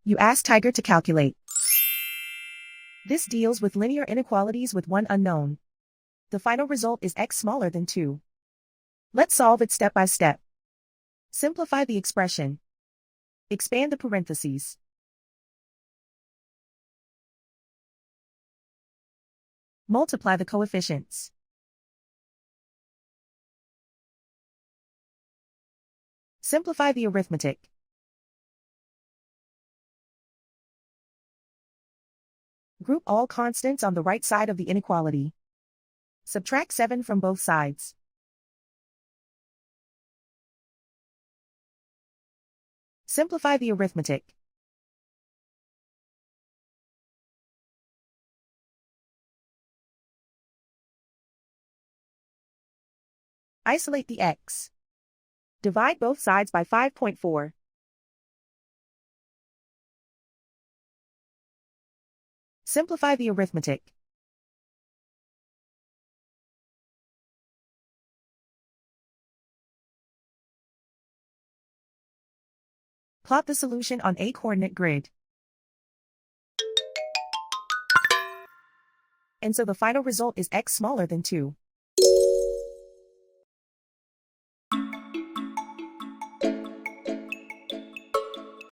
You ask Tiger to calculate. This deals with linear inequalities with one unknown. The final result is x smaller than 2. Let's solve it step by step. Simplify the expression. Expand the parentheses. Multiply the coefficients. Simplify the arithmetic. Group all constants on the right side of the inequality. Subtract 7 from both sides. Simplify the arithmetic. Isolate the x. Divide both sides by 5.4. Simplify the arithmetic. Plot the solution on a coordinate grid. And so the final result is x smaller than 2.